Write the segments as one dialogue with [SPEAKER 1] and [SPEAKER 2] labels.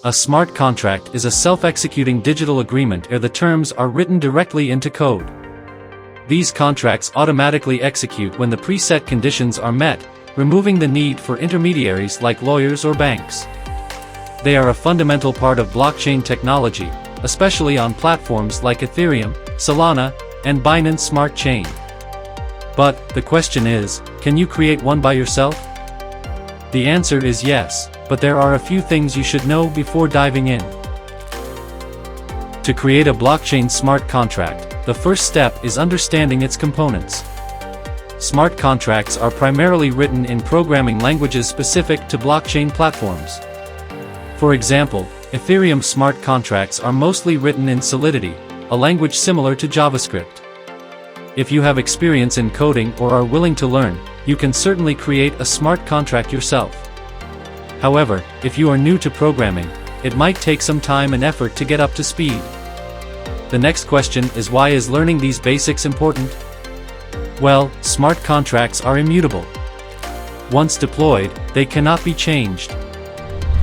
[SPEAKER 1] A smart contract is a self-executing digital agreement where the terms are written directly into code. These contracts automatically execute when the preset conditions are met, removing the need for intermediaries like lawyers or banks. They are a fundamental part of blockchain technology, especially on platforms like Ethereum, Solana, and Binance Smart Chain. But, the question is, can you create one by yourself? The answer is yes, but there are a few things you should know before diving in. To create a blockchain smart contract, the first step is understanding its components. Smart contracts are primarily written in programming languages specific to blockchain platforms. For example, Ethereum smart contracts are mostly written in Solidity, a language similar to JavaScript. If you have experience in coding or are willing to learn, you can certainly create a smart contract yourself. However, if you are new to programming, it might take some time and effort to get up to speed. The next question is, why is learning these basics important? Well, smart contracts are immutable. Once deployed, they cannot be changed.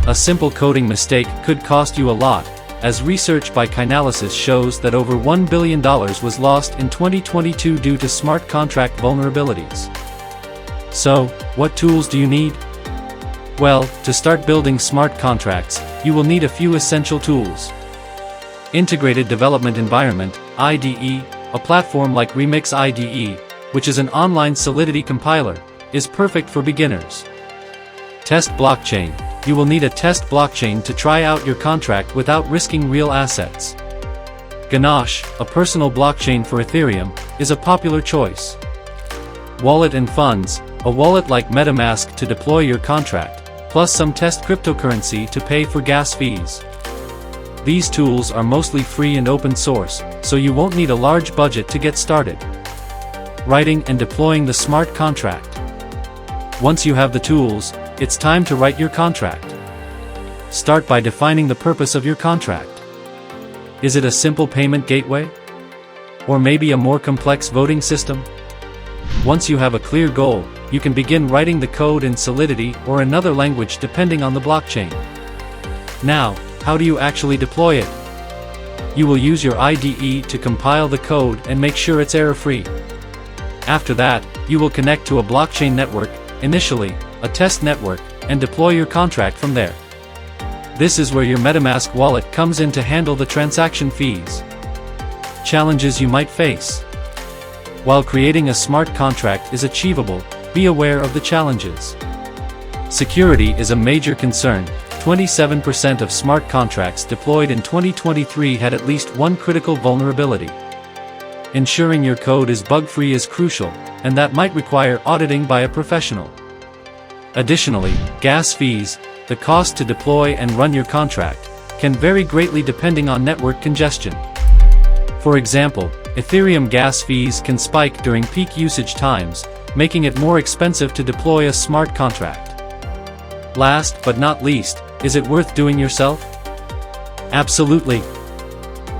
[SPEAKER 1] A simple coding mistake could cost you a lot, as research by Chainalysis shows that over $1 billion was lost in 2022 due to smart contract vulnerabilities. So, what tools do you need? Well, to start building smart contracts, you will need a few essential tools. Integrated Development Environment, IDE, a platform like Remix IDE, which is an online Solidity compiler, is perfect for beginners. Test Blockchain. You will need a test blockchain to try out your contract without risking real assets. Ganache, a personal blockchain for Ethereum, is a popular choice. Wallet and Funds, a wallet like MetaMask to deploy your contract, plus some test cryptocurrency to pay for gas fees. These tools are mostly free and open source, so you won't need a large budget to get started. Writing and deploying the smart contract. Once you have the tools, it's time to write your contract. Start by defining the purpose of your contract. Is it a simple payment gateway? Or maybe a more complex voting system? Once you have a clear goal, you can begin writing the code in Solidity or another language depending on the blockchain. Now, how do you actually deploy it? You will use your IDE to compile the code and make sure it's error-free. After that, you will connect to a blockchain network, initially, a test network, and deploy your contract from there. This is where your MetaMask wallet comes in to handle the transaction fees. Challenges you might face. While creating a smart contract is achievable, be aware of the challenges. Security is a major concern. 27% of smart contracts deployed in 2023 had at least one critical vulnerability. Ensuring your code is bug-free is crucial, and that might require auditing by a professional. Additionally, gas fees, the cost to deploy and run your contract, can vary greatly depending on network congestion. For example, Ethereum gas fees can spike during peak usage times, making it more expensive to deploy a smart contract. Last but not least, is it worth doing yourself? Absolutely.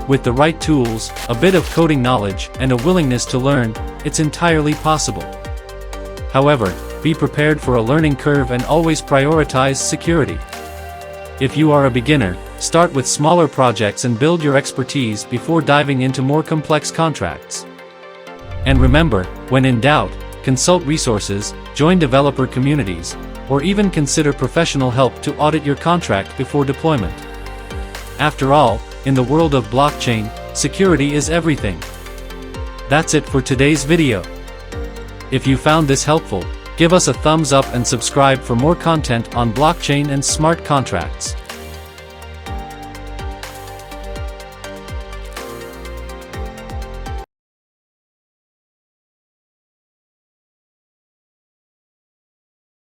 [SPEAKER 1] With the right tools, a bit of coding knowledge, and a willingness to learn, it's entirely possible. However, be prepared for a learning curve and always prioritize security. If you are a beginner, start with smaller projects and build your expertise before diving into more complex contracts. And remember, when in doubt, consult resources, join developer communities, or even consider professional help to audit your contract before deployment. After all, in the world of blockchain, security is everything. That's it for today's video. If you found this helpful, give us a thumbs up and subscribe for more content on blockchain and smart contracts.